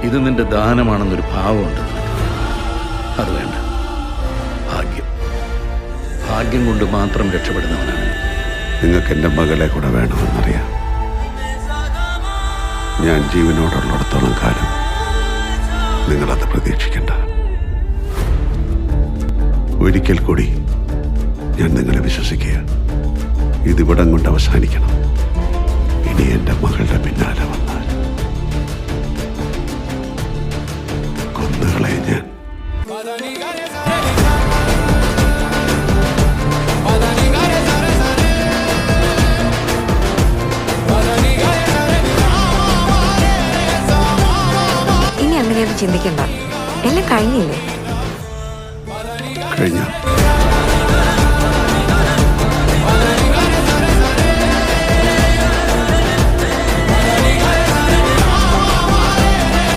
ഇത് നിന്റെ ദാനമാണെന്നൊരു ഭാവമുണ്ട് നിനക്ക്. അത് വേണ്ട. ഭാഗ്യം കൊണ്ട് മാത്രം രക്ഷപ്പെടുന്നവനാണ്. നിങ്ങൾക്ക് എൻ്റെ മകളെ കൂടെ വേണമെന്നറിയാം. ഞാൻ ജീവനോടുള്ളിടത്തോളം കാലം നിങ്ങളത് പ്രതീക്ഷിക്കണ്ട. ഒരിക്കൽ കൂടി ഞാൻ നിങ്ങളെ വിശ്വസിക്കുക. ഇതിവിടം കൊണ്ട് അവസാനിക്കണം. ഇനി എൻ്റെ മകളുടെ പിന്നാലെ വന്നാൽ കൊന്നുകളെ ഞാൻ. ഇനി അങ്ങനെയൊന്നും ചിന്തിക്കണ്ട. എല്ലാം കഴിഞ്ഞില്ലേ? കഴിഞ്ഞ